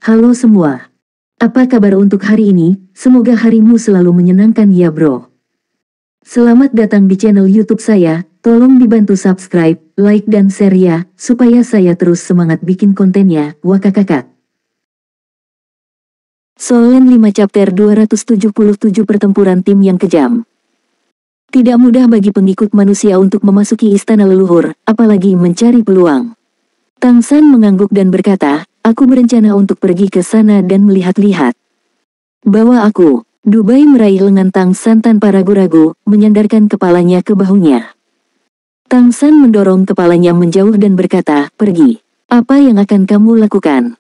Halo semua. Apa kabar untuk hari ini? Semoga harimu selalu menyenangkan ya bro. Selamat datang di channel YouTube saya. Tolong dibantu subscribe, like dan share ya, supaya saya terus semangat bikin kontennya. Wakakakak. Solen 5 chapter 277 pertempuran tim yang kejam. Tidak mudah bagi pengikut manusia untuk memasuki istana leluhur, apalagi mencari peluang. Tang San mengangguk dan berkata, aku berencana untuk pergi ke sana dan melihat-lihat. Bawa aku. Dubai meraih lengan Tang San tanpa ragu-ragu, menyandarkan kepalanya ke bahunya. Tang San mendorong kepalanya menjauh dan berkata, pergi. Apa yang akan kamu lakukan?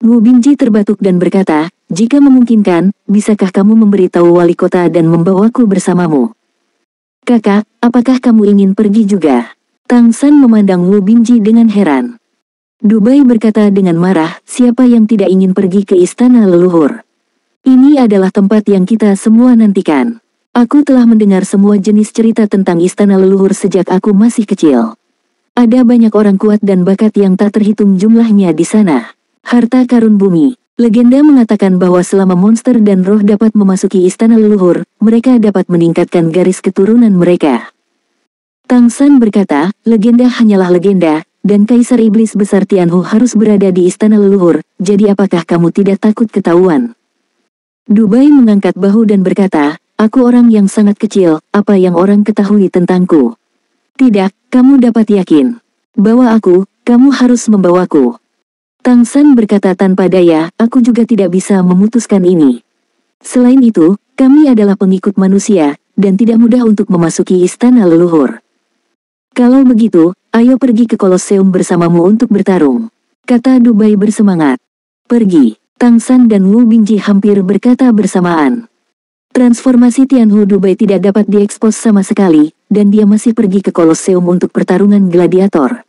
Wu Bingji terbatuk dan berkata, jika memungkinkan, bisakah kamu memberitahu wali kota dan membawaku bersamamu? Kakak, apakah kamu ingin pergi juga? Tang San memandang Wu Bingji dengan heran. Dubai berkata dengan marah, siapa yang tidak ingin pergi ke istana leluhur? Ini adalah tempat yang kita semua nantikan. Aku telah mendengar semua jenis cerita tentang istana leluhur sejak aku masih kecil. Ada banyak orang kuat dan bakat yang tak terhitung jumlahnya di sana. Harta karun bumi. Legenda mengatakan bahwa selama monster dan roh dapat memasuki istana leluhur, mereka dapat meningkatkan garis keturunan mereka. Tang San berkata, legenda hanyalah legenda, dan Kaisar Iblis Besar Tianhu harus berada di istana leluhur, jadi apakah kamu tidak takut ketahuan? Dubai mengangkat bahu dan berkata, aku orang yang sangat kecil, apa yang orang ketahui tentangku? Tidak, kamu dapat yakin. Bawa aku, kamu harus membawaku. Tang San berkata tanpa daya, aku juga tidak bisa memutuskan ini. Selain itu, kami adalah pengikut manusia, dan tidak mudah untuk memasuki istana leluhur. Kalau begitu, ayo pergi ke Kolosseum bersamamu untuk bertarung. Kata Dubai bersemangat. Pergi. Tang San dan Wu Bingji hampir berkata bersamaan. Transformasi Tianhu Dubai tidak dapat diekspos sama sekali, dan dia masih pergi ke Kolosseum untuk pertarungan gladiator.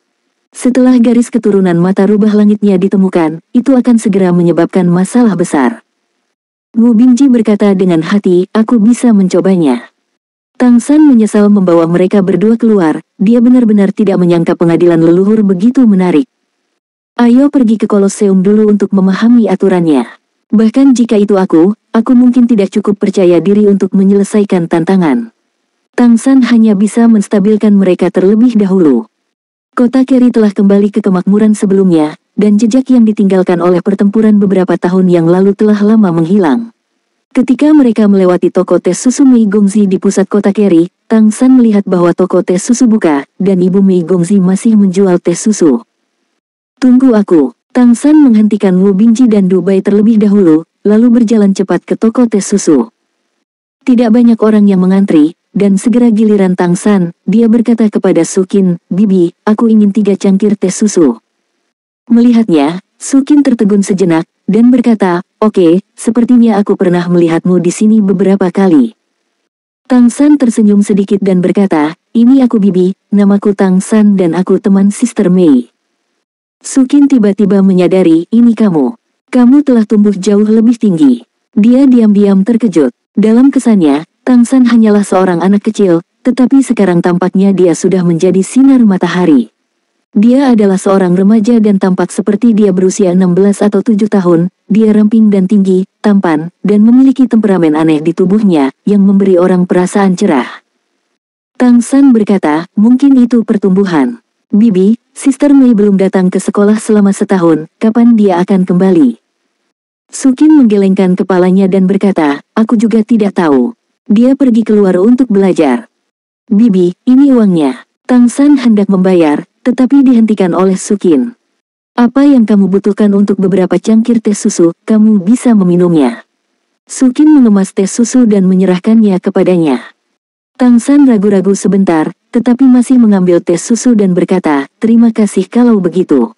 Setelah garis keturunan mata rubah langitnya ditemukan, itu akan segera menyebabkan masalah besar. Wu Bingji berkata dengan hati, aku bisa mencobanya. Tang San menyesal membawa mereka berdua keluar, dia benar-benar tidak menyangka pengadilan leluhur begitu menarik. Ayo pergi ke Kolosseum dulu untuk memahami aturannya. Bahkan jika itu aku mungkin tidak cukup percaya diri untuk menyelesaikan tantangan. Tang San hanya bisa menstabilkan mereka terlebih dahulu. Kota Keri telah kembali ke kemakmuran sebelumnya, dan jejak yang ditinggalkan oleh pertempuran beberapa tahun yang lalu telah lama menghilang. Ketika mereka melewati toko teh susu Mei Gongzi di pusat kota Keri, Tang San melihat bahwa toko teh susu buka, dan ibu Mei Gongzi masih menjual teh susu. Tunggu aku. Tang San menghentikan Wu Bingji dan Dubai terlebih dahulu, lalu berjalan cepat ke toko teh susu. Tidak banyak orang yang mengantri, dan segera giliran Tang San, dia berkata kepada Sukin, Bibi, aku ingin 3 cangkir teh susu. Melihatnya, Sukin tertegun sejenak, dan berkata, oke, sepertinya aku pernah melihatmu di sini beberapa kali. Tang San tersenyum sedikit dan berkata, ini aku Bibi, namaku Tang San dan aku teman Sister Mei. Sukin tiba-tiba menyadari, ini kamu. Kamu telah tumbuh jauh lebih tinggi. Dia diam-diam terkejut. Dalam kesannya, Tang San hanyalah seorang anak kecil, tetapi sekarang tampaknya dia sudah menjadi sinar matahari. Dia adalah seorang remaja dan tampak seperti dia berusia 16 atau 7 tahun, dia ramping dan tinggi, tampan, dan memiliki temperamen aneh di tubuhnya, yang memberi orang perasaan cerah. Tang San berkata, mungkin itu pertumbuhan. Bibi, Sister Mei belum datang ke sekolah selama setahun, kapan dia akan kembali? Sukin menggelengkan kepalanya dan berkata, aku juga tidak tahu. Dia pergi keluar untuk belajar. Bibi, ini uangnya. Tang San hendak membayar, tetapi dihentikan oleh Sukin. Apa yang kamu butuhkan untuk beberapa cangkir teh susu, kamu bisa meminumnya. Sukin mengemas teh susu dan menyerahkannya kepadanya. Tang San ragu-ragu sebentar, tetapi masih mengambil teh susu dan berkata, terima kasih kalau begitu.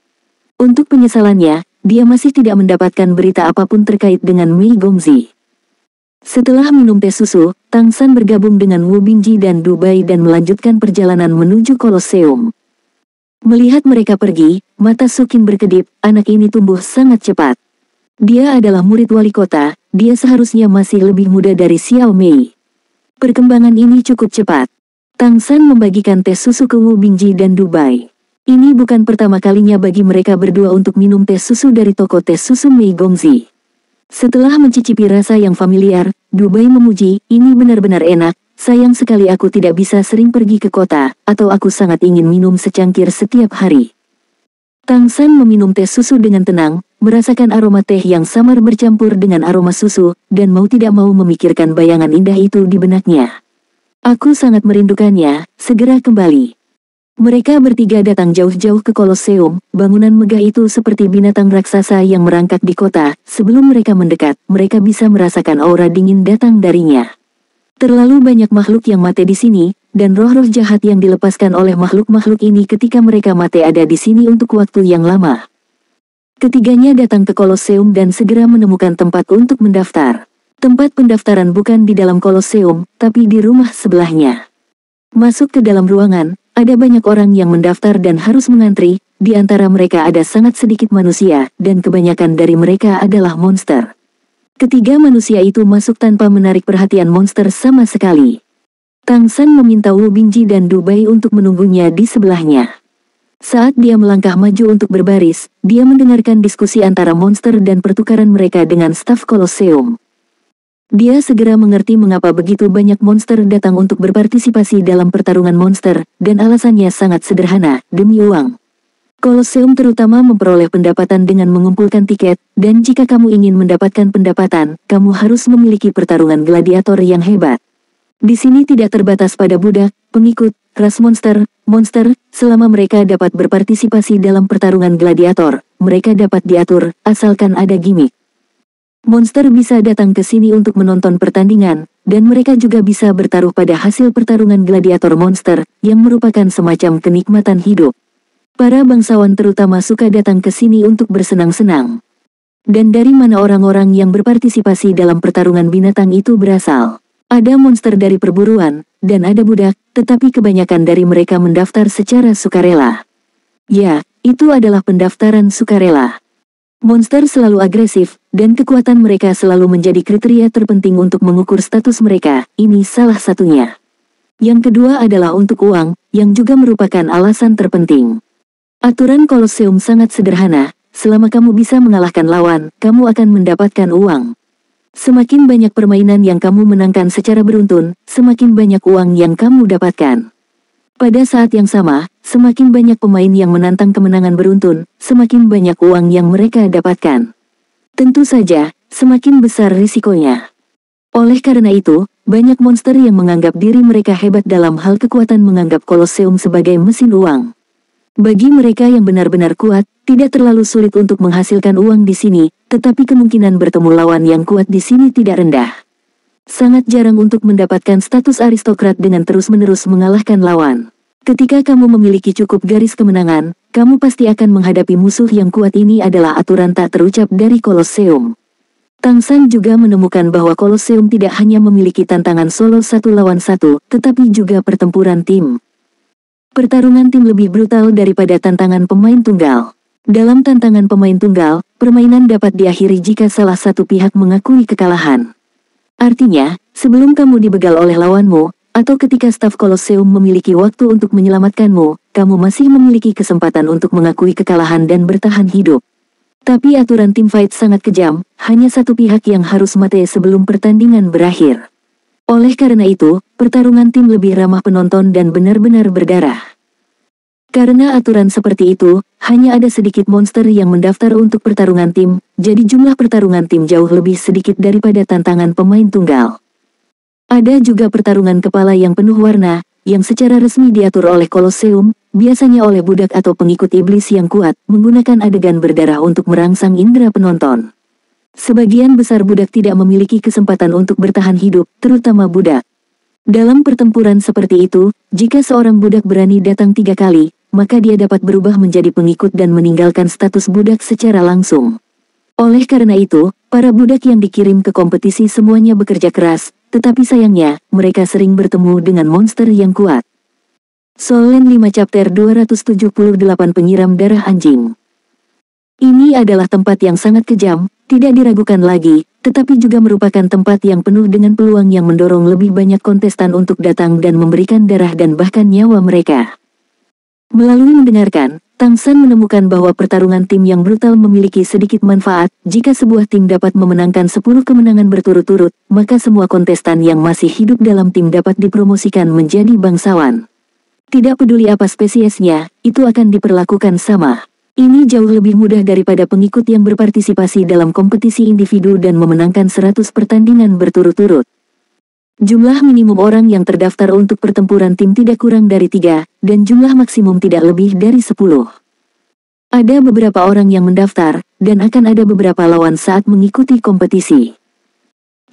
Untuk penyesalannya, dia masih tidak mendapatkan berita apapun terkait dengan Mei Gongzi. Setelah minum teh susu, Tang San bergabung dengan Wu Bingji dan Dubai dan melanjutkan perjalanan menuju Kolosseum. Melihat mereka pergi, mata Sukin berkedip, anak ini tumbuh sangat cepat. Dia adalah murid wali kota, dia seharusnya masih lebih muda dari Xiao Mei. Perkembangan ini cukup cepat. Tang San membagikan teh susu ke Wu Bingji dan Dubai. Ini bukan pertama kalinya bagi mereka berdua untuk minum teh susu dari toko teh susu Mei Gongzi. Setelah mencicipi rasa yang familiar, Dubai memuji, ini benar-benar enak, sayang sekali aku tidak bisa sering pergi ke kota, atau aku sangat ingin minum secangkir setiap hari. Tang San meminum teh susu dengan tenang, merasakan aroma teh yang samar bercampur dengan aroma susu, dan mau tidak mau memikirkan bayangan indah itu di benaknya. Aku sangat merindukannya, segera kembali. Mereka bertiga datang jauh-jauh ke Kolosseum, bangunan megah itu seperti binatang raksasa yang merangkak di kota. Sebelum mereka mendekat, mereka bisa merasakan aura dingin datang darinya. Terlalu banyak makhluk yang mati di sini, dan roh-roh jahat yang dilepaskan oleh makhluk-makhluk ini ketika mereka mati ada di sini untuk waktu yang lama. Ketiganya datang ke Kolosseum dan segera menemukan tempat untuk mendaftar. Tempat pendaftaran bukan di dalam Kolosseum, tapi di rumah sebelahnya. Masuk ke dalam ruangan, ada banyak orang yang mendaftar dan harus mengantri, di antara mereka ada sangat sedikit manusia, dan kebanyakan dari mereka adalah monster. Ketiga manusia itu masuk tanpa menarik perhatian monster sama sekali. Tang San meminta Wu Bingji dan Dubai untuk menunggunya di sebelahnya. Saat dia melangkah maju untuk berbaris, dia mendengarkan diskusi antara monster dan pertukaran mereka dengan staf Kolosseum. Dia segera mengerti mengapa begitu banyak monster datang untuk berpartisipasi dalam pertarungan monster, dan alasannya sangat sederhana, demi uang. Kolosseum terutama memperoleh pendapatan dengan mengumpulkan tiket, dan jika kamu ingin mendapatkan pendapatan, kamu harus memiliki pertarungan gladiator yang hebat. Di sini tidak terbatas pada budak, pengikut, ras monster, selama mereka dapat berpartisipasi dalam pertarungan gladiator, mereka dapat diatur, asalkan ada gimmick. Monster bisa datang ke sini untuk menonton pertandingan, dan mereka juga bisa bertaruh pada hasil pertarungan gladiator monster, yang merupakan semacam kenikmatan hidup. Para bangsawan terutama suka datang ke sini untuk bersenang-senang. Dan dari mana orang-orang yang berpartisipasi dalam pertarungan binatang itu berasal? Ada monster dari perburuan, dan ada budak, tetapi kebanyakan dari mereka mendaftar secara sukarela. Ya, itu adalah pendaftaran sukarela. Monster selalu agresif, dan kekuatan mereka selalu menjadi kriteria terpenting untuk mengukur status mereka, ini salah satunya. Yang kedua adalah untuk uang, yang juga merupakan alasan terpenting. Aturan Kolosseum sangat sederhana, selama kamu bisa mengalahkan lawan, kamu akan mendapatkan uang. Semakin banyak permainan yang kamu menangkan secara beruntun, semakin banyak uang yang kamu dapatkan. Pada saat yang sama, semakin banyak pemain yang menantang kemenangan beruntun, semakin banyak uang yang mereka dapatkan. Tentu saja, semakin besar risikonya. Oleh karena itu, banyak monster yang menganggap diri mereka hebat dalam hal kekuatan menganggap Kolosseum sebagai mesin uang. Bagi mereka yang benar-benar kuat, tidak terlalu sulit untuk menghasilkan uang di sini, tetapi kemungkinan bertemu lawan yang kuat di sini tidak rendah. Sangat jarang untuk mendapatkan status aristokrat dengan terus-menerus mengalahkan lawan. Ketika kamu memiliki cukup garis kemenangan, kamu pasti akan menghadapi musuh yang kuat. Ini adalah aturan tak terucap dari Kolosseum. Tang San juga menemukan bahwa Kolosseum tidak hanya memiliki tantangan solo 1 lawan 1, tetapi juga pertempuran tim. Pertarungan tim lebih brutal daripada tantangan pemain tunggal. Dalam tantangan pemain tunggal, permainan dapat diakhiri jika salah satu pihak mengakui kekalahan. Artinya, sebelum kamu dibegal oleh lawanmu, atau ketika staf Kolosseum memiliki waktu untuk menyelamatkanmu, kamu masih memiliki kesempatan untuk mengakui kekalahan dan bertahan hidup. Tapi aturan tim fight sangat kejam, hanya satu pihak yang harus mati sebelum pertandingan berakhir. Oleh karena itu, pertarungan tim lebih ramah penonton dan benar-benar berdarah. Karena aturan seperti itu, hanya ada sedikit monster yang mendaftar untuk pertarungan tim, jadi jumlah pertarungan tim jauh lebih sedikit daripada tantangan pemain tunggal. Ada juga pertarungan kepala yang penuh warna, yang secara resmi diatur oleh Kolosseum, biasanya oleh budak atau pengikut iblis yang kuat, menggunakan adegan berdarah untuk merangsang indera penonton. Sebagian besar budak tidak memiliki kesempatan untuk bertahan hidup, terutama budak. Dalam pertempuran seperti itu, jika seorang budak berani datang 3 kali, maka dia dapat berubah menjadi pengikut dan meninggalkan status budak secara langsung. Oleh karena itu, para budak yang dikirim ke kompetisi semuanya bekerja keras, tetapi sayangnya, mereka sering bertemu dengan monster yang kuat. Solen 5 Chapter 278 Penyiram Darah Anjing. Ini adalah tempat yang sangat kejam, tidak diragukan lagi, tetapi juga merupakan tempat yang penuh dengan peluang yang mendorong lebih banyak kontestan untuk datang dan memberikan darah dan bahkan nyawa mereka. Melalui mendengarkan, Tang San menemukan bahwa pertarungan tim yang brutal memiliki sedikit manfaat. Jika sebuah tim dapat memenangkan 10 kemenangan berturut-turut, maka semua kontestan yang masih hidup dalam tim dapat dipromosikan menjadi bangsawan. Tidak peduli apa spesiesnya, itu akan diperlakukan sama. Ini jauh lebih mudah daripada pengikut yang berpartisipasi dalam kompetisi individu dan memenangkan 100 pertandingan berturut-turut. Jumlah minimum orang yang terdaftar untuk pertempuran tim tidak kurang dari 3, dan jumlah maksimum tidak lebih dari 10. Ada beberapa orang yang mendaftar, dan akan ada beberapa lawan saat mengikuti kompetisi.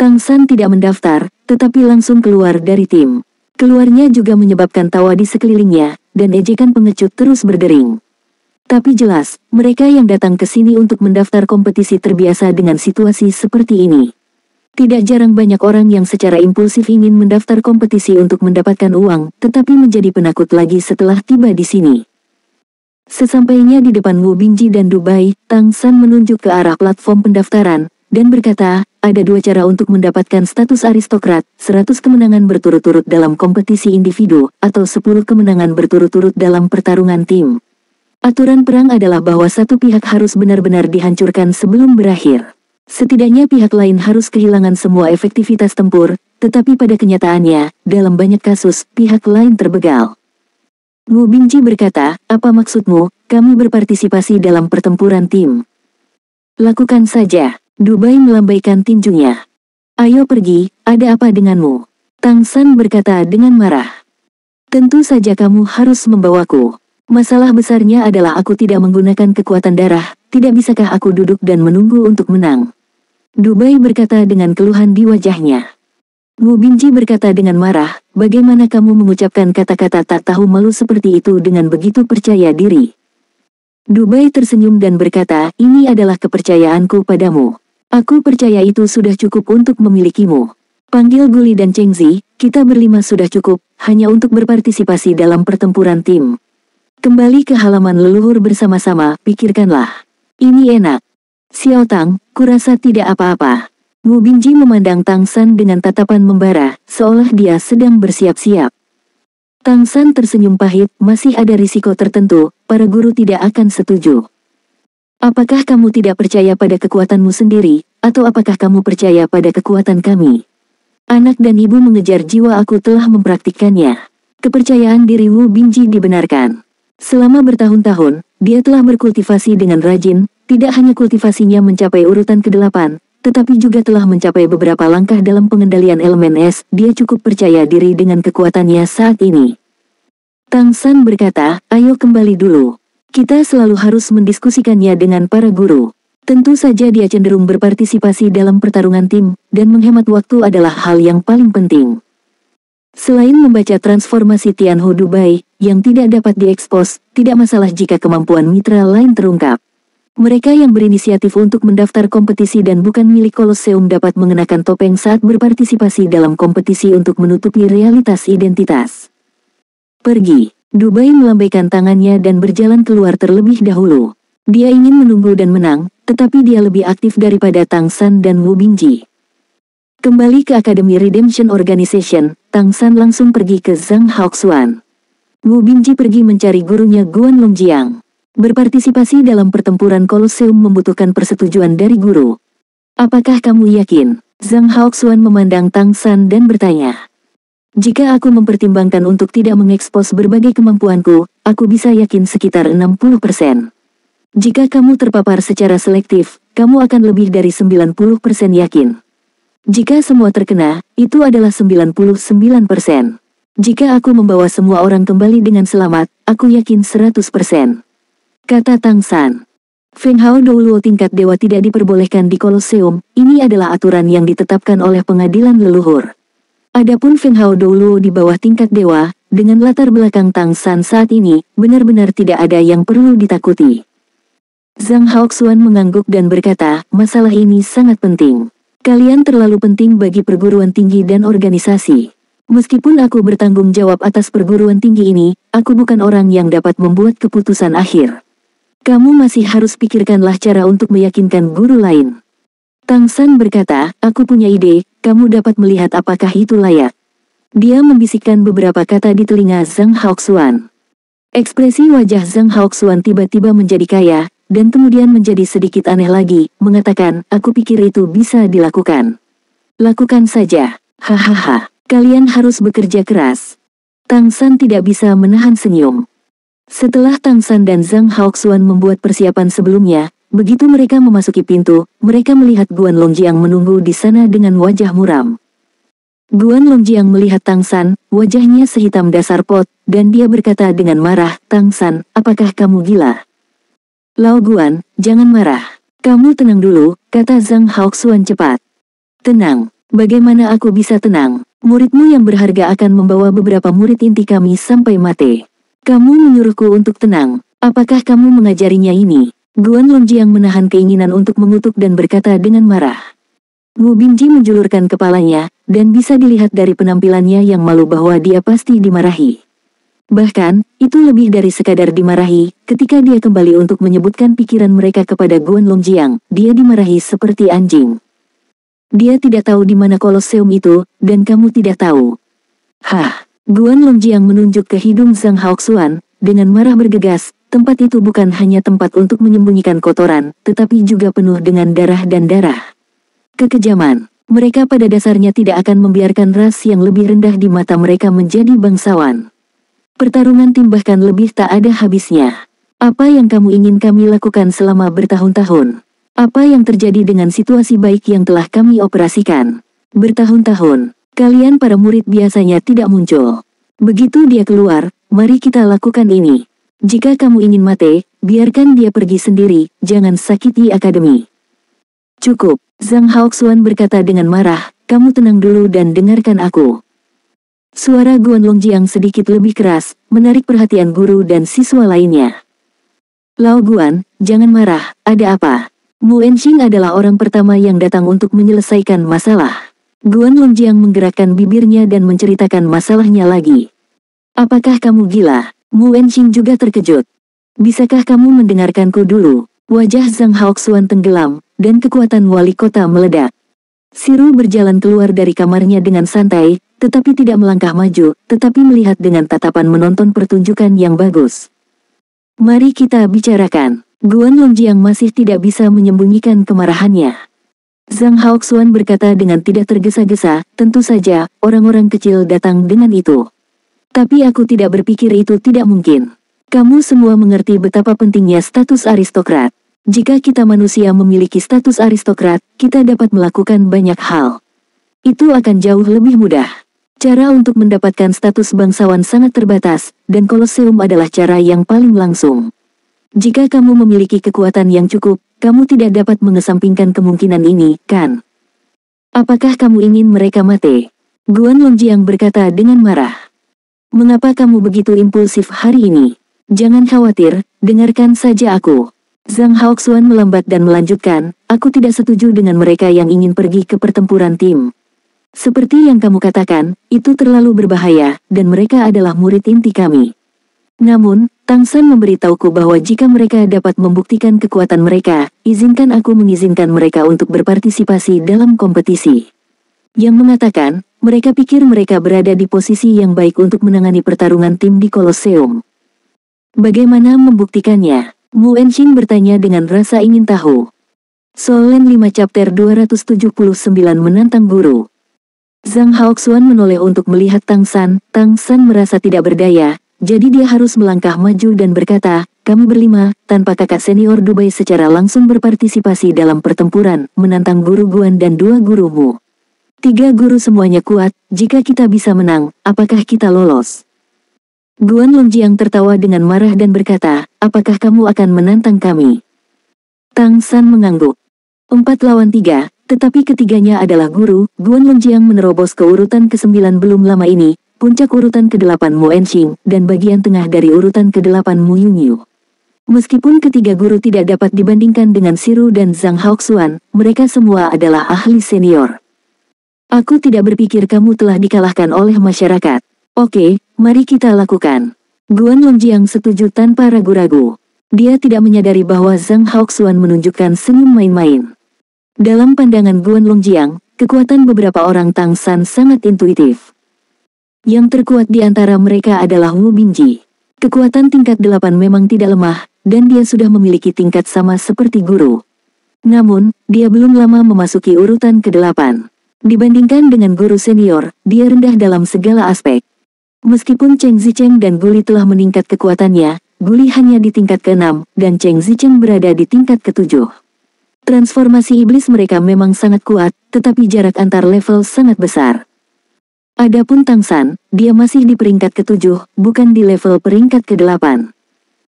Tang San tidak mendaftar, tetapi langsung keluar dari tim. Keluarnya juga menyebabkan tawa di sekelilingnya, dan ejekan pengecut terus berdering. Tapi jelas, mereka yang datang ke sini untuk mendaftar kompetisi terbiasa dengan situasi seperti ini. Tidak jarang banyak orang yang secara impulsif ingin mendaftar kompetisi untuk mendapatkan uang, tetapi menjadi penakut lagi setelah tiba di sini. Sesampainya di depan Wu Bingji dan Dubai, Tang San menunjuk ke arah platform pendaftaran, dan berkata, ada 2 cara untuk mendapatkan status aristokrat, 100 kemenangan berturut-turut dalam kompetisi individu, atau 10 kemenangan berturut-turut dalam pertarungan tim. Aturan perang adalah bahwa satu pihak harus benar-benar dihancurkan sebelum berakhir. Setidaknya pihak lain harus kehilangan semua efektivitas tempur, tetapi pada kenyataannya, dalam banyak kasus, pihak lain terbegal. Wu Bingji berkata, apa maksudmu, kami berpartisipasi dalam pertempuran tim? Lakukan saja. Dubai melambaikan tinjunya. Ayo pergi, ada apa denganmu? Tang San berkata dengan marah. Tentu saja kamu harus membawaku. Masalah besarnya adalah aku tidak menggunakan kekuatan darah, tidak bisakah aku duduk dan menunggu untuk menang? Dubai berkata dengan keluhan di wajahnya. Wu Bingji berkata dengan marah, bagaimana kamu mengucapkan kata-kata tak tahu malu seperti itu dengan begitu percaya diri? Dubai tersenyum dan berkata, ini adalah kepercayaanku padamu. Aku percaya itu sudah cukup untuk memilikimu. Panggil Guli dan Chengzi, kita berlima sudah cukup, hanya untuk berpartisipasi dalam pertempuran tim. Kembali ke halaman leluhur bersama-sama, pikirkanlah. Ini enak. Xiao Tang, kurasa tidak apa-apa. Wu Bingji memandang Tang San dengan tatapan membara, seolah dia sedang bersiap-siap. Tang San tersenyum pahit, masih ada risiko tertentu, para guru tidak akan setuju. Apakah kamu tidak percaya pada kekuatanmu sendiri, atau apakah kamu percaya pada kekuatan kami? Anak dan ibu mengejar jiwa aku telah mempraktikkannya. Kepercayaan diri Wu Bingji dibenarkan. Selama bertahun-tahun, dia telah berkultivasi dengan rajin, tidak hanya kultivasinya mencapai urutan ke-8, tetapi juga telah mencapai beberapa langkah dalam pengendalian elemen es, dia cukup percaya diri dengan kekuatannya saat ini. Tang San berkata, ayo kembali dulu. Kita selalu harus mendiskusikannya dengan para guru. Tentu saja dia cenderung berpartisipasi dalam pertarungan tim, dan menghemat waktu adalah hal yang paling penting. Selain membaca transformasi Tianhu Dubai, yang tidak dapat diekspos, tidak masalah jika kemampuan mitra lain terungkap. Mereka yang berinisiatif untuk mendaftar kompetisi dan bukan milik Kolosseum dapat mengenakan topeng saat berpartisipasi dalam kompetisi untuk menutupi realitas identitas. Pergi. Dubai melambaikan tangannya dan berjalan keluar terlebih dahulu. Dia ingin menunggu dan menang, tetapi dia lebih aktif daripada Tang San dan Wu Bingji. Kembali ke Akademi Redemption Organization, Tang San langsung pergi ke Zhang Haoxuan. Wu Bingji pergi mencari gurunya Guan Longjiang. Berpartisipasi dalam pertempuran Kolosseum membutuhkan persetujuan dari guru. Apakah kamu yakin? Zhang Haoxuan memandang Tang San dan bertanya. Jika aku mempertimbangkan untuk tidak mengekspos berbagai kemampuanku, aku bisa yakin sekitar 60%. Jika kamu terpapar secara selektif, kamu akan lebih dari 90% yakin. Jika semua terkena, itu adalah 99%. Jika aku membawa semua orang kembali dengan selamat, aku yakin 100%. Kata Tang San. Feng Hao Douluo tingkat dewa tidak diperbolehkan di Kolosseum, ini adalah aturan yang ditetapkan oleh pengadilan leluhur. Adapun Feng Hao Douluo di bawah tingkat dewa, dengan latar belakang Tang San saat ini, benar-benar tidak ada yang perlu ditakuti. Zhang Haoxuan mengangguk dan berkata, masalah ini sangat penting. Kalian terlalu penting bagi perguruan tinggi dan organisasi. Meskipun aku bertanggung jawab atas perguruan tinggi ini, aku bukan orang yang dapat membuat keputusan akhir. Kamu masih harus pikirkanlah cara untuk meyakinkan guru lain. Tang San berkata, aku punya ide, kamu dapat melihat apakah itu layak. Dia membisikkan beberapa kata di telinga Zhang Haoxuan. Ekspresi wajah Zhang Haoxuan tiba-tiba menjadi kaya, dan kemudian menjadi sedikit aneh lagi, mengatakan, aku pikir itu bisa dilakukan. Lakukan saja. Hahaha. Kalian harus bekerja keras. Tang San tidak bisa menahan senyum. Setelah Tang San dan Zhang Haoxuan membuat persiapan sebelumnya, begitu mereka memasuki pintu, mereka melihat Guan Longjiang menunggu di sana dengan wajah muram. Guan Longjiang melihat Tang San, wajahnya sehitam dasar pot, dan dia berkata dengan marah, Tang San, apakah kamu gila? Lao Guan, jangan marah. Kamu tenang dulu, kata Zhang Haoxuan cepat. Tenang, bagaimana aku bisa tenang? Muridmu yang berharga akan membawa beberapa murid inti kami sampai mati. Kamu menyuruhku untuk tenang, apakah kamu mengajarinya ini? Guan Longjiang menahan keinginan untuk mengutuk dan berkata dengan marah. Wu Binji menjulurkan kepalanya, dan bisa dilihat dari penampilannya yang malu bahwa dia pasti dimarahi. Bahkan, itu lebih dari sekadar dimarahi, ketika dia kembali untuk menyebutkan pikiran mereka kepada Guan Longjiang, dia dimarahi seperti anjing. Dia tidak tahu di mana Kolosseum itu, dan kamu tidak tahu. Hah, Guan Longjiang menunjuk ke hidung Zhang Haoxuan, dengan marah bergegas, tempat itu bukan hanya tempat untuk menyembunyikan kotoran, tetapi juga penuh dengan darah dan darah. Kekejaman. Mereka pada dasarnya tidak akan membiarkan ras yang lebih rendah di mata mereka menjadi bangsawan. Pertarungan tim bahkan lebih tak ada habisnya. Apa yang kamu ingin kami lakukan selama bertahun-tahun? Apa yang terjadi dengan situasi baik yang telah kami operasikan? Bertahun-tahun, kalian para murid biasanya tidak muncul. Begitu dia keluar, mari kita lakukan ini. Jika kamu ingin mati, biarkan dia pergi sendiri, jangan sakiti akademi. Cukup, Zhang Haoxuan berkata dengan marah, kamu tenang dulu dan dengarkan aku. Suara Guan Longjiang sedikit lebih keras, menarik perhatian guru dan siswa lainnya. Lao Guan, jangan marah, ada apa? Mu Enxing adalah orang pertama yang datang untuk menyelesaikan masalah. Guan Longjiang menggerakkan bibirnya dan menceritakan masalahnya lagi. Apakah kamu gila? Mu Enxing juga terkejut. Bisakah kamu mendengarkanku dulu? Wajah Zhang Haoxuan tenggelam, dan kekuatan wali kota meledak. Siru berjalan keluar dari kamarnya dengan santai, tetapi tidak melangkah maju, tetapi melihat dengan tatapan menonton pertunjukan yang bagus. Mari kita bicarakan. Guan Longjiang masih tidak bisa menyembunyikan kemarahannya. Zhang Haoxuan berkata dengan tidak tergesa-gesa, tentu saja, orang-orang kecil datang dengan itu. Tapi aku tidak berpikir itu tidak mungkin. Kamu semua mengerti betapa pentingnya status aristokrat. Jika kita manusia memiliki status aristokrat, kita dapat melakukan banyak hal. Itu akan jauh lebih mudah. Cara untuk mendapatkan status bangsawan sangat terbatas, dan Kolosseum adalah cara yang paling langsung. Jika kamu memiliki kekuatan yang cukup, kamu tidak dapat mengesampingkan kemungkinan ini, kan? Apakah kamu ingin mereka mati? Guan Longjiang berkata dengan marah. Mengapa kamu begitu impulsif hari ini? Jangan khawatir, dengarkan saja aku. Zhang Haoxuan melambat dan melanjutkan, aku tidak setuju dengan mereka yang ingin pergi ke pertempuran tim. Seperti yang kamu katakan, itu terlalu berbahaya, dan mereka adalah murid inti kami. Namun, Tang San memberitahuku bahwa jika mereka dapat membuktikan kekuatan mereka, izinkan aku mengizinkan mereka untuk berpartisipasi dalam kompetisi. Yang mengatakan, mereka pikir mereka berada di posisi yang baik untuk menangani pertarungan tim di Kolosseum. Bagaimana membuktikannya? Mu Enxing bertanya dengan rasa ingin tahu. Solen 5 chapter 279 menantang guru. Zhang Haoxuan menoleh untuk melihat Tang San. Tang San merasa tidak berdaya, jadi dia harus melangkah maju dan berkata, kami berlima, tanpa kakak senior Dubai secara langsung berpartisipasi dalam pertempuran, menantang guru Guan dan 2 gurumu. 3 guru semuanya kuat, jika kita bisa menang, apakah kita lolos? Guan Longjiang tertawa dengan marah dan berkata, apakah kamu akan menantang kami? Tang San mengangguk. 4 lawan 3, tetapi ketiganya adalah guru. Guan Longjiang menerobos ke urutan ke-9 belum lama ini, puncak urutan ke-8 Mu Enxing, dan bagian tengah dari urutan ke-8 Mu Yunyu. Meskipun ketiga guru tidak dapat dibandingkan dengan Siru dan Zhang Haoxuan, mereka semua adalah ahli senior. Aku tidak berpikir kamu telah dikalahkan oleh masyarakat. Oke, mari kita lakukan. Guan Longjiang setuju tanpa ragu-ragu. Dia tidak menyadari bahwa Zhang Haoxuan menunjukkan senyum main-main. Dalam pandangan Guan Longjiang, kekuatan beberapa orang Tang San sangat intuitif. Yang terkuat di antara mereka adalah Wu Binji. Kekuatan tingkat 8 memang tidak lemah, dan dia sudah memiliki tingkat sama seperti guru. Namun, dia belum lama memasuki urutan ke-8. Dibandingkan dengan guru senior, dia rendah dalam segala aspek. Meskipun Cheng Zicheng dan Guli telah meningkat kekuatannya, Guli hanya di tingkat ke-6, dan Cheng Zicheng berada di tingkat ke-7. Transformasi iblis mereka memang sangat kuat, tetapi jarak antar level sangat besar. Adapun Tang San, dia masih di peringkat ke-7, bukan di level peringkat ke-8.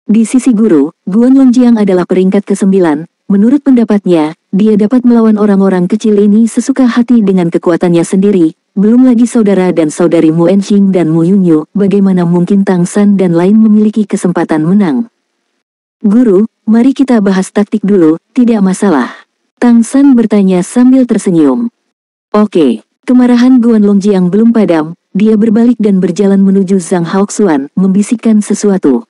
Di sisi guru, Guan Longjiang adalah peringkat ke-9. Menurut pendapatnya, dia dapat melawan orang-orang kecil ini sesuka hati dengan kekuatannya sendiri. Belum lagi saudara dan saudari Mu Enxing dan Mu Yunyu, bagaimana mungkin Tang San dan lain memiliki kesempatan menang? Guru, mari kita bahas taktik dulu, tidak masalah. Tang San bertanya sambil tersenyum. Oke, kemarahan Guan Longjiang belum padam, dia berbalik dan berjalan menuju Zhang Haoxuan, membisikkan sesuatu.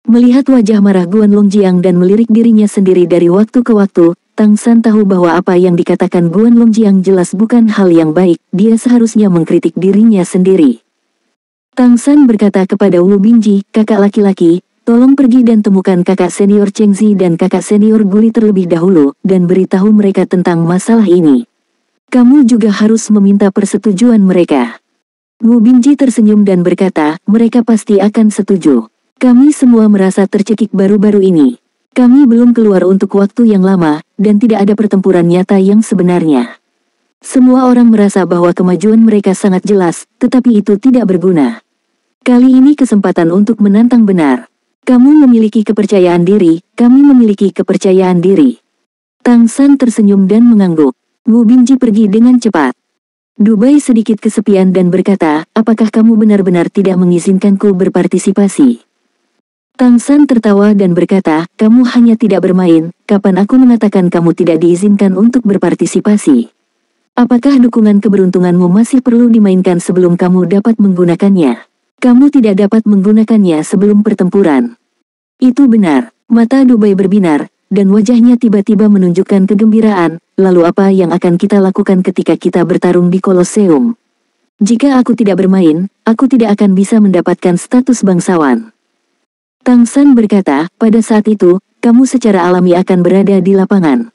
Melihat wajah marah Guan Longjiang dan melirik dirinya sendiri dari waktu ke waktu, Tang San tahu bahwa apa yang dikatakan Guan Longjiang jelas bukan hal yang baik, dia seharusnya mengkritik dirinya sendiri. Tang San berkata kepada Wu Bingji, kakak laki-laki, tolong pergi dan temukan kakak senior Cheng Zi dan kakak senior Guli terlebih dahulu, dan beritahu mereka tentang masalah ini. Kamu juga harus meminta persetujuan mereka. Wu Bingji tersenyum dan berkata, mereka pasti akan setuju. Kami semua merasa tercekik baru-baru ini. Kami belum keluar untuk waktu yang lama, dan tidak ada pertempuran nyata yang sebenarnya. Semua orang merasa bahwa kemajuan mereka sangat jelas, tetapi itu tidak berguna. Kali ini kesempatan untuk menantang benar. Kamu memiliki kepercayaan diri, kami memiliki kepercayaan diri. Tang San tersenyum dan mengangguk. Wu Bingji pergi dengan cepat. Dubai sedikit kesepian dan berkata, apakah kamu benar-benar tidak mengizinkanku berpartisipasi? Tang San tertawa dan berkata, kamu hanya tidak bermain, kapan aku mengatakan kamu tidak diizinkan untuk berpartisipasi? Apakah dukungan keberuntunganmu masih perlu dimainkan sebelum kamu dapat menggunakannya? Kamu tidak dapat menggunakannya sebelum pertempuran. Itu benar. Mata Dubai berbinar, dan wajahnya tiba-tiba menunjukkan kegembiraan. Lalu apa yang akan kita lakukan ketika kita bertarung di Kolosseum? Jika aku tidak bermain, aku tidak akan bisa mendapatkan status bangsawan. Tang San berkata, pada saat itu, kamu secara alami akan berada di lapangan.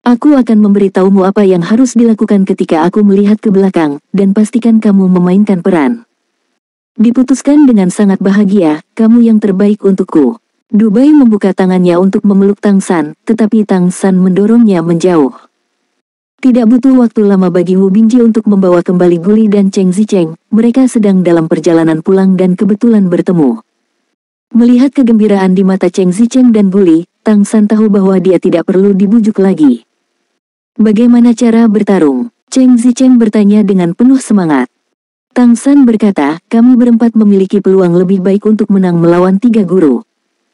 Aku akan memberitahumu apa yang harus dilakukan ketika aku melihat ke belakang, dan pastikan kamu memainkan peran. Diputuskan dengan sangat bahagia, kamu yang terbaik untukku. Dubai membuka tangannya untuk memeluk Tang San, tetapi Tang San mendorongnya menjauh. Tidak butuh waktu lama bagi Wu Bingji untuk membawa kembali Guli dan Cheng Zicheng, mereka sedang dalam perjalanan pulang dan kebetulan bertemu. Melihat kegembiraan di mata Cheng Zicheng dan Guli, Tang San tahu bahwa dia tidak perlu dibujuk lagi. Bagaimana cara bertarung? Cheng Zicheng bertanya dengan penuh semangat. Tang San berkata, kami berempat memiliki peluang lebih baik untuk menang melawan 3 guru.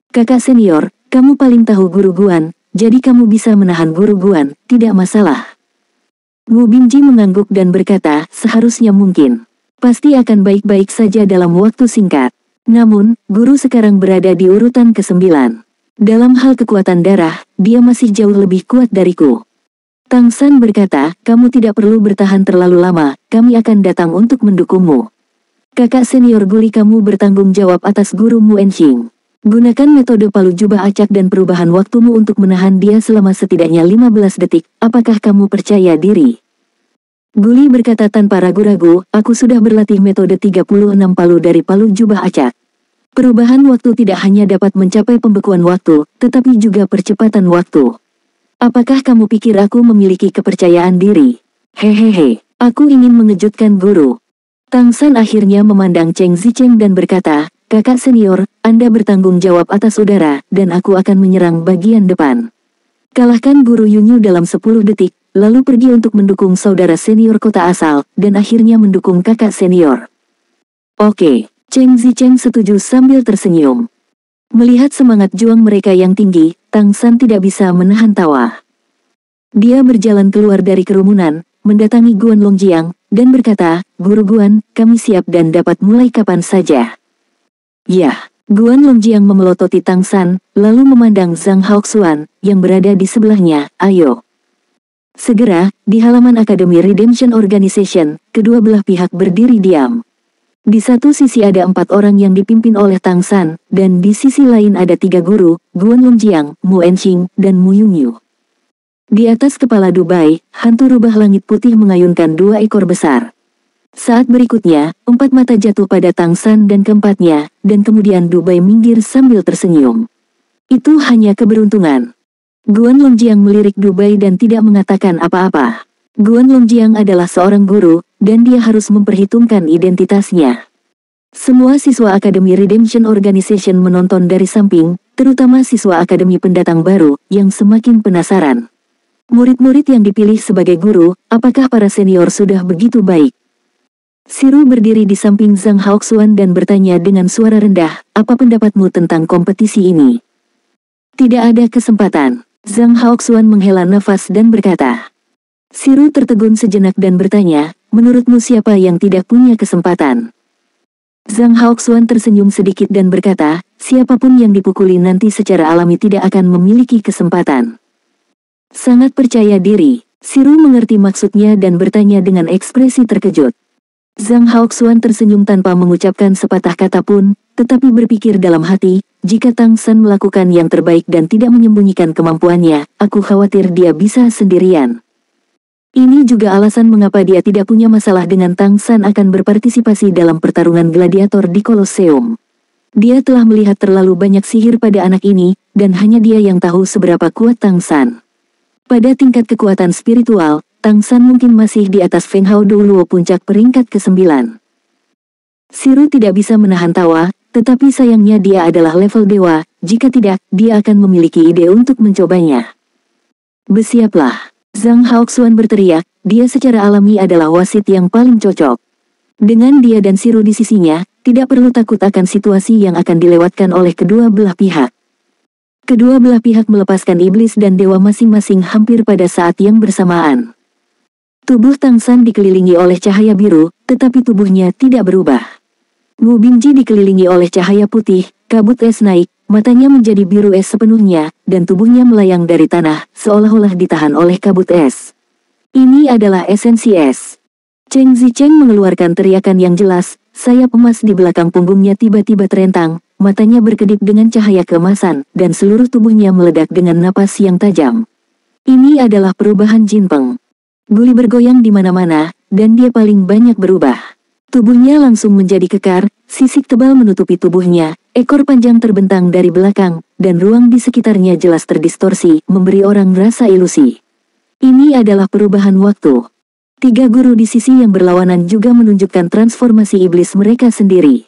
Kakak senior, kamu paling tahu guru Guan, jadi kamu bisa menahan guru Guan, tidak masalah. Wu Bingji mengangguk dan berkata, seharusnya mungkin. Pasti akan baik-baik saja dalam waktu singkat. Namun, guru sekarang berada di urutan ke-9. Dalam hal kekuatan darah, dia masih jauh lebih kuat dariku. Tang San berkata, kamu tidak perlu bertahan terlalu lama, kami akan datang untuk mendukungmu. Kakak senior Guli, kamu bertanggung jawab atas guru Mu Enxing. Gunakan metode palu jubah acak dan perubahan waktumu untuk menahan dia selama setidaknya 15 detik, apakah kamu percaya diri? Guli berkata tanpa ragu-ragu, aku sudah berlatih metode 36 palu dari palu jubah acak. Perubahan waktu tidak hanya dapat mencapai pembekuan waktu, tetapi juga percepatan waktu. Apakah kamu pikir aku memiliki kepercayaan diri? Hehehe, aku ingin mengejutkan guru. Tang San akhirnya memandang Cheng Zicheng dan berkata, kakak senior, Anda bertanggung jawab atas udara, dan aku akan menyerang bagian depan. Kalahkan guru Yunyu dalam 10 detik. Lalu pergi untuk mendukung saudara senior kota asal, dan akhirnya mendukung kakak senior. Oke, Cheng Zicheng setuju sambil tersenyum. Melihat semangat juang mereka yang tinggi, Tang San tidak bisa menahan tawa. Dia berjalan keluar dari kerumunan, mendatangi Guan Longjiang, dan berkata, Guru Guan, kami siap dan dapat mulai kapan saja. Ya, Guan Longjiang memelototi Tang San, lalu memandang Zhang Haoxuan, yang berada di sebelahnya, ayo. Segera, di halaman Akademi Redemption Organization, kedua belah pihak berdiri diam. Di satu sisi ada 4 orang yang dipimpin oleh Tang San, dan di sisi lain ada 3 guru, Guan Longjiang, Mu Enqing, dan Mu Yunyu. Di atas kepala Dubai, hantu rubah langit putih mengayunkan 2 ekor besar. Saat berikutnya, 4 mata jatuh pada Tang San dan keempatnya, dan kemudian Dubai minggir sambil tersenyum. Itu hanya keberuntungan. Guan Longjiang melirik Dubai dan tidak mengatakan apa-apa. Guan Longjiang adalah seorang guru, dan dia harus memperhitungkan identitasnya. Semua siswa Akademi Redemption Organization menonton dari samping, terutama siswa Akademi Pendatang Baru, yang semakin penasaran. Murid-murid yang dipilih sebagai guru, apakah para senior sudah begitu baik? Siru berdiri di samping Zhang Haoxuan dan bertanya dengan suara rendah, apa pendapatmu tentang kompetisi ini? Tidak ada kesempatan. Zhang Haoxuan menghela nafas dan berkata. Siru tertegun sejenak dan bertanya, menurutmu siapa yang tidak punya kesempatan? Zhang Haoxuan tersenyum sedikit dan berkata, siapapun yang dipukuli nanti secara alami tidak akan memiliki kesempatan. Sangat percaya diri, Siru mengerti maksudnya dan bertanya dengan ekspresi terkejut. Zhang Haoxuan tersenyum tanpa mengucapkan sepatah kata pun, tetapi berpikir dalam hati, jika Tang San melakukan yang terbaik dan tidak menyembunyikan kemampuannya, aku khawatir dia bisa sendirian. Ini juga alasan mengapa dia tidak punya masalah dengan Tang San akan berpartisipasi dalam pertarungan gladiator di Kolosseum. Dia telah melihat terlalu banyak sihir pada anak ini, dan hanya dia yang tahu seberapa kuat Tang San. Pada tingkat kekuatan spiritual, Tang San mungkin masih di atas Feng Hao Douluo puncak peringkat ke-9. Siru tidak bisa menahan tawa, tetapi sayangnya dia adalah level dewa, jika tidak, dia akan memiliki ide untuk mencobanya. Bersiaplah. Zhang Haoxuan berteriak, dia secara alami adalah wasit yang paling cocok. Dengan dia dan Siru di sisinya, tidak perlu takut akan situasi yang akan dilewatkan oleh kedua belah pihak. Kedua belah pihak melepaskan iblis dan dewa masing-masing hampir pada saat yang bersamaan. Tubuh Tang San dikelilingi oleh cahaya biru, tetapi tubuhnya tidak berubah. Wu Bingji dikelilingi oleh cahaya putih, kabut es naik, matanya menjadi biru es sepenuhnya, dan tubuhnya melayang dari tanah, seolah-olah ditahan oleh kabut es. Ini adalah esensi es. Cheng Zicheng mengeluarkan teriakan yang jelas, sayap emas di belakang punggungnya tiba-tiba terentang, matanya berkedip dengan cahaya keemasan, dan seluruh tubuhnya meledak dengan napas yang tajam. Ini adalah perubahan Jinpeng. Guli bergoyang di mana-mana, dan dia paling banyak berubah. Tubuhnya langsung menjadi kekar, sisik tebal menutupi tubuhnya, ekor panjang terbentang dari belakang, dan ruang di sekitarnya jelas terdistorsi, memberi orang rasa ilusi. Ini adalah perubahan waktu. 3 guru di sisi yang berlawanan juga menunjukkan transformasi iblis mereka sendiri.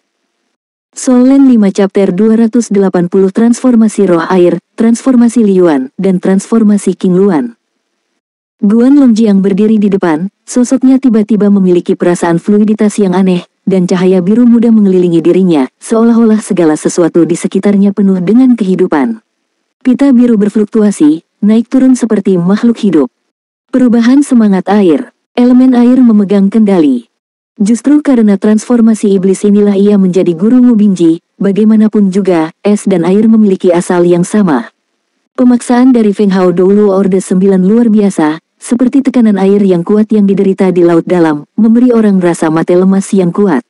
Solen 5 chapter 280 transformasi roh air, transformasi Liyuan, dan transformasi King Luan. Guan Longjiang berdiri di depan, sosoknya tiba-tiba memiliki perasaan fluiditas yang aneh, dan cahaya biru muda mengelilingi dirinya, seolah-olah segala sesuatu di sekitarnya penuh dengan kehidupan. Pita biru berfluktuasi, naik turun seperti makhluk hidup. Perubahan semangat air, elemen air memegang kendali. Justru karena transformasi iblis inilah ia menjadi guru Wu Bingji, bagaimanapun juga, es dan air memiliki asal yang sama. Pemaksaan dari Feng Hao Douluo Orde 9 luar biasa, seperti tekanan air yang kuat yang diderita di laut dalam, memberi orang rasa mate lemas yang kuat.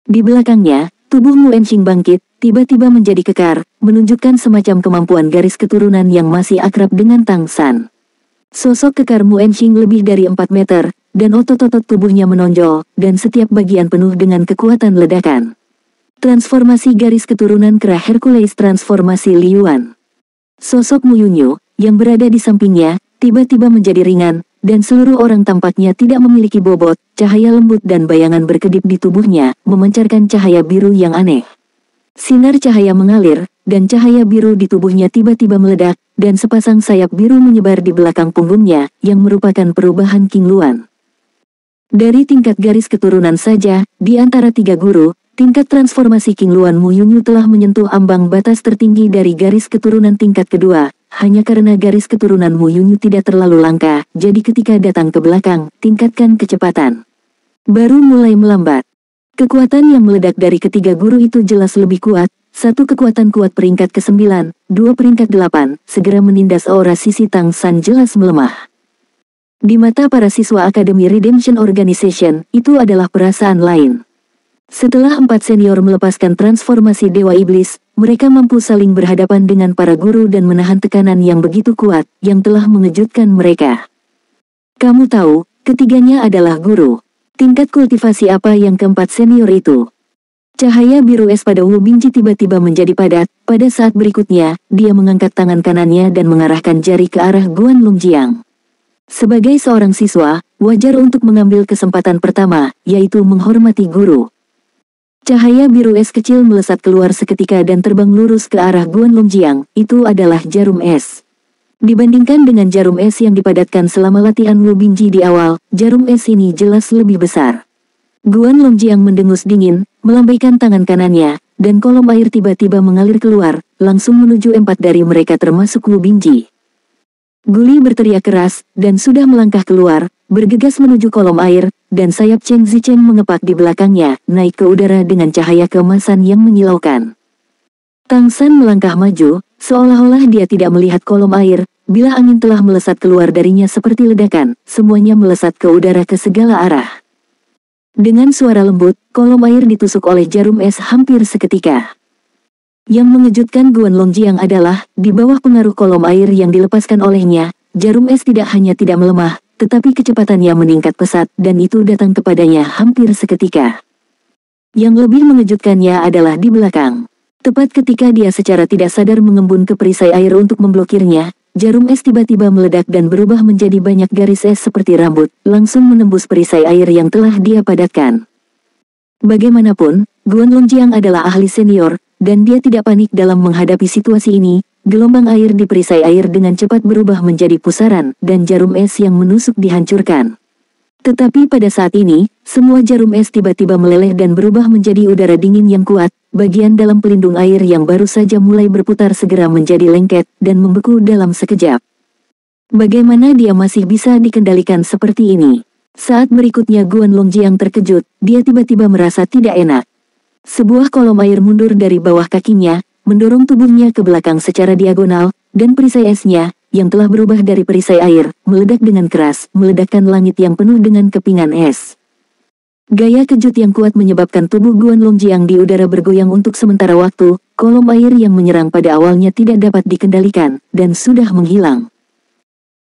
Di belakangnya, tubuh Mu Enqing bangkit, tiba-tiba menjadi kekar, menunjukkan semacam kemampuan garis keturunan yang masih akrab dengan Tang San. Sosok kekar Mu Enqing lebih dari 4 meter, dan otot-otot tubuhnya menonjol, dan setiap bagian penuh dengan kekuatan ledakan. Transformasi garis keturunan kera Hercules transformasi Liyuan. Sosok Mu Yunyu, yang berada di sampingnya, tiba-tiba menjadi ringan, dan seluruh orang tampaknya tidak memiliki bobot, cahaya lembut dan bayangan berkedip di tubuhnya, memancarkan cahaya biru yang aneh. Sinar cahaya mengalir, dan cahaya biru di tubuhnya tiba-tiba meledak, dan sepasang sayap biru menyebar di belakang punggungnya, yang merupakan perubahan King Luan. Dari tingkat garis keturunan saja, di antara 3 guru, tingkat transformasi King Luan Mu Yunyu telah menyentuh ambang batas tertinggi dari garis keturunan tingkat kedua, hanya karena garis keturunan Mu Yunyu tidak terlalu langka, jadi ketika datang ke belakang, tingkatkan kecepatan. Baru mulai melambat. Kekuatan yang meledak dari ketiga guru itu jelas lebih kuat, 1 kekuatan kuat peringkat ke-9, 2 peringkat 8, segera menindas aura sisi Tang San jelas melemah. Di mata para siswa Akademi Redemption Organization, itu adalah perasaan lain. Setelah 4 senior melepaskan transformasi Dewa Iblis, mereka mampu saling berhadapan dengan para guru dan menahan tekanan yang begitu kuat, yang telah mengejutkan mereka. Kamu tahu, ketiganya adalah guru. Tingkat kultivasi apa yang keempat senior itu? Cahaya biru es pada Wu Bingji tiba-tiba menjadi padat. Pada saat berikutnya, dia mengangkat tangan kanannya dan mengarahkan jari ke arah Guan Longjiang. Sebagai seorang siswa, wajar untuk mengambil kesempatan pertama, yaitu menghormati guru. Cahaya biru es kecil melesat keluar seketika dan terbang lurus ke arah Guan Longjiang. Itu adalah jarum es. Dibandingkan dengan jarum es yang dipadatkan selama latihan Wu Bingji di awal, jarum es ini jelas lebih besar. Guan Longjiang mendengus dingin, melambaikan tangan kanannya, dan kolom air tiba-tiba mengalir keluar, langsung menuju 4 dari mereka termasuk Wu Bingji. Guli berteriak keras, dan sudah melangkah keluar, bergegas menuju kolom air, dan sayap Cheng Zicheng mengepak di belakangnya, naik ke udara dengan cahaya keemasan yang menyilaukan. Tang San melangkah maju, seolah-olah dia tidak melihat kolom air, bila angin telah melesat keluar darinya seperti ledakan, semuanya melesat ke udara ke segala arah. Dengan suara lembut, kolom air ditusuk oleh jarum es hampir seketika. Yang mengejutkan Guan Longjiang adalah, di bawah pengaruh kolom air yang dilepaskan olehnya, jarum es tidak hanya tidak melemah, tetapi kecepatannya meningkat pesat dan itu datang kepadanya hampir seketika. Yang lebih mengejutkannya adalah di belakang. Tepat ketika dia secara tidak sadar mengembun ke perisai air untuk memblokirnya, jarum es tiba-tiba meledak dan berubah menjadi banyak garis es seperti rambut, langsung menembus perisai air yang telah dia padatkan. Bagaimanapun, Guan Longjiang adalah ahli senior, dan dia tidak panik dalam menghadapi situasi ini. Gelombang air di perisai air dengan cepat berubah menjadi pusaran, dan jarum es yang menusuk dihancurkan. Tetapi pada saat ini, semua jarum es tiba-tiba meleleh dan berubah menjadi udara dingin yang kuat. Bagian dalam pelindung air yang baru saja mulai berputar segera menjadi lengket, dan membeku dalam sekejap. Bagaimana dia masih bisa dikendalikan seperti ini? Saat berikutnya Guan Longjiang terkejut, dia tiba-tiba merasa tidak enak. Sebuah kolom air mundur dari bawah kakinya, mendorong tubuhnya ke belakang secara diagonal, dan perisai esnya, yang telah berubah dari perisai air, meledak dengan keras, meledakkan langit yang penuh dengan kepingan es. Gaya kejut yang kuat menyebabkan tubuh Guan Longjiang di udara bergoyang untuk sementara waktu, kolom air yang menyerang pada awalnya tidak dapat dikendalikan, dan sudah menghilang.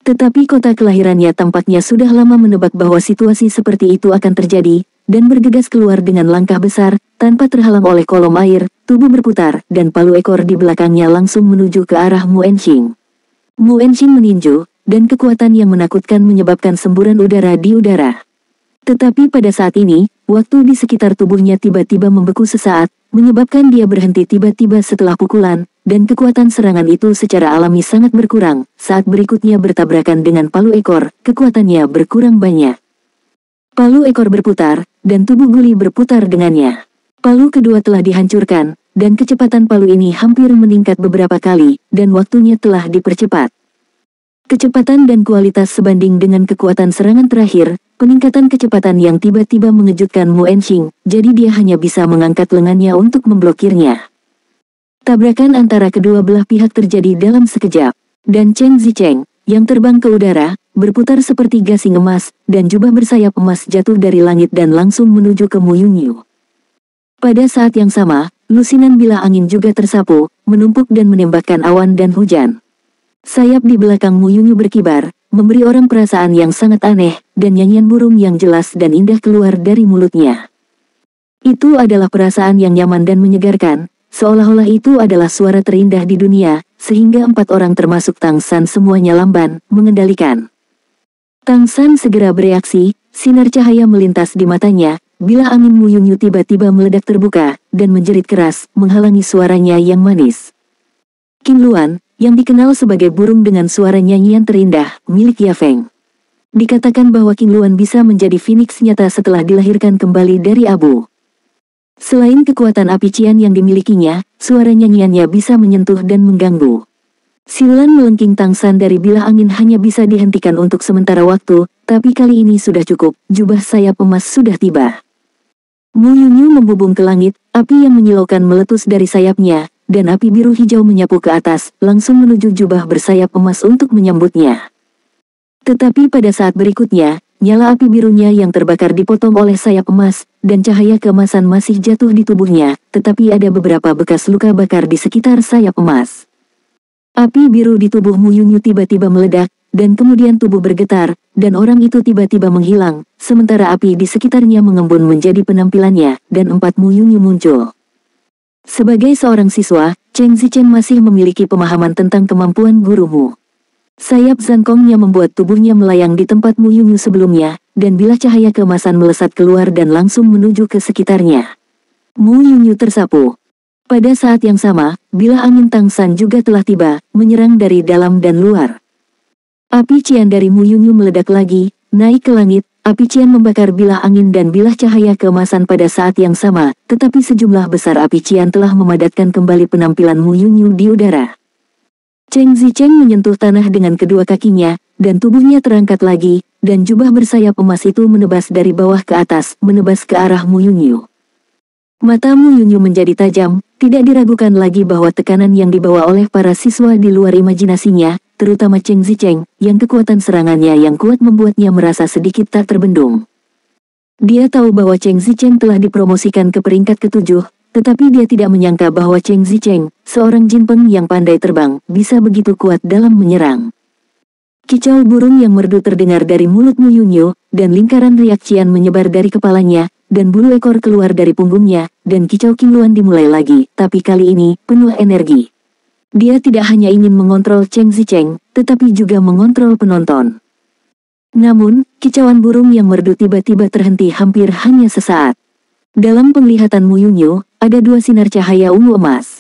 Tetapi kota kelahirannya tampaknya sudah lama menebak bahwa situasi seperti itu akan terjadi, dan bergegas keluar dengan langkah besar, tanpa terhalang oleh kolom air, tubuh berputar, dan palu ekor di belakangnya langsung menuju ke arah Mu Enxing. Mu Enxing meninju, dan kekuatan yang menakutkan menyebabkan semburan udara di udara. Tetapi pada saat ini, waktu di sekitar tubuhnya tiba-tiba membeku sesaat, menyebabkan dia berhenti tiba-tiba setelah pukulan, dan kekuatan serangan itu secara alami sangat berkurang. Saat berikutnya bertabrakan dengan palu ekor, kekuatannya berkurang banyak. Palu ekor berputar, dan tubuh Guli berputar dengannya. Palu kedua telah dihancurkan, dan kecepatan palu ini hampir meningkat beberapa kali, dan waktunya telah dipercepat. Kecepatan dan kualitas sebanding dengan kekuatan serangan terakhir, peningkatan kecepatan yang tiba-tiba mengejutkan Mu Enxing, jadi dia hanya bisa mengangkat lengannya untuk memblokirnya. Tabrakan antara kedua belah pihak terjadi dalam sekejap, dan Cheng Zicheng, yang terbang ke udara, berputar seperti gasing emas, dan jubah bersayap emas jatuh dari langit dan langsung menuju ke Mu Yunyu. Pada saat yang sama, lusinan bilah angin juga tersapu, menumpuk dan menembakkan awan dan hujan. Sayap di belakang Mu Yunyu berkibar, memberi orang perasaan yang sangat aneh, dan nyanyian burung yang jelas dan indah keluar dari mulutnya. Itu adalah perasaan yang nyaman dan menyegarkan, seolah-olah itu adalah suara terindah di dunia, sehingga 4 orang termasuk Tang San semuanya lamban, mengendalikan. Tang San segera bereaksi, sinar cahaya melintas di matanya, bila angin Mu Yunyu tiba-tiba meledak terbuka, dan menjerit keras, menghalangi suaranya yang manis. Qin Luan, yang dikenal sebagai burung dengan suara nyanyian terindah, milik Yafeng. Dikatakan bahwa Qin Luan bisa menjadi Phoenix nyata setelah dilahirkan kembali dari abu. Selain kekuatan api cian yang dimilikinya, suara nyanyiannya bisa menyentuh dan mengganggu. Siulan melengking Tang San dari bilah angin hanya bisa dihentikan untuk sementara waktu, tapi kali ini sudah cukup, jubah sayap emas sudah tiba. Mu Yunyu membubung ke langit, api yang menyilaukan meletus dari sayapnya, dan api biru hijau menyapu ke atas, langsung menuju jubah bersayap emas untuk menyambutnya. Tetapi pada saat berikutnya, nyala api birunya yang terbakar dipotong oleh sayap emas, dan cahaya keemasan masih jatuh di tubuhnya, tetapi ada beberapa bekas luka bakar di sekitar sayap emas. Api biru di tubuh Mu Yunyu tiba-tiba meledak, dan kemudian tubuh bergetar, dan orang itu tiba-tiba menghilang, sementara api di sekitarnya mengembun menjadi penampilannya, dan 4 Mu Yunyu muncul. Sebagai seorang siswa, Cheng Zichen masih memiliki pemahaman tentang kemampuan guru Mu. Sayap Zankongnya membuat tubuhnya melayang di tempat Mu Yunyu sebelumnya, dan bilah cahaya keemasan melesat keluar dan langsung menuju ke sekitarnya. Mu Yunyu tersapu. Pada saat yang sama, bilah angin Tangsan juga telah tiba, menyerang dari dalam dan luar. Api cian dari Mu Yunyu meledak lagi, naik ke langit, api cian membakar bilah angin dan bilah cahaya keemasan pada saat yang sama, tetapi sejumlah besar api cian telah memadatkan kembali penampilan Mu Yunyu di udara. Cheng Zichen menyentuh tanah dengan kedua kakinya, dan tubuhnya terangkat lagi, dan jubah bersayap emas itu menebas dari bawah ke atas, menebas ke arah Mu Yunyu. Mata Mu Yunyu menjadi tajam, tidak diragukan lagi bahwa tekanan yang dibawa oleh para siswa di luar imajinasinya, terutama Cheng Zichen, yang kekuatan serangannya yang kuat membuatnya merasa sedikit tak terbendung. Dia tahu bahwa Cheng Zichen telah dipromosikan ke peringkat ke-7, tetapi dia tidak menyangka bahwa Cheng Zichen, seorang jinpeng yang pandai terbang, bisa begitu kuat dalam menyerang. Kicau burung yang merdu terdengar dari mulut Mu Yunyu, dan lingkaran riak cian menyebar dari kepalanya, dan bulu ekor keluar dari punggungnya, dan kicau Qingluan dimulai lagi, tapi kali ini, penuh energi. Dia tidak hanya ingin mengontrol Cheng Zichen, tetapi juga mengontrol penonton. Namun, kicauan burung yang merdu tiba-tiba terhenti hampir hanya sesaat. Dalam penglihatan Mu Yunyu, ada 2 sinar cahaya ungu emas.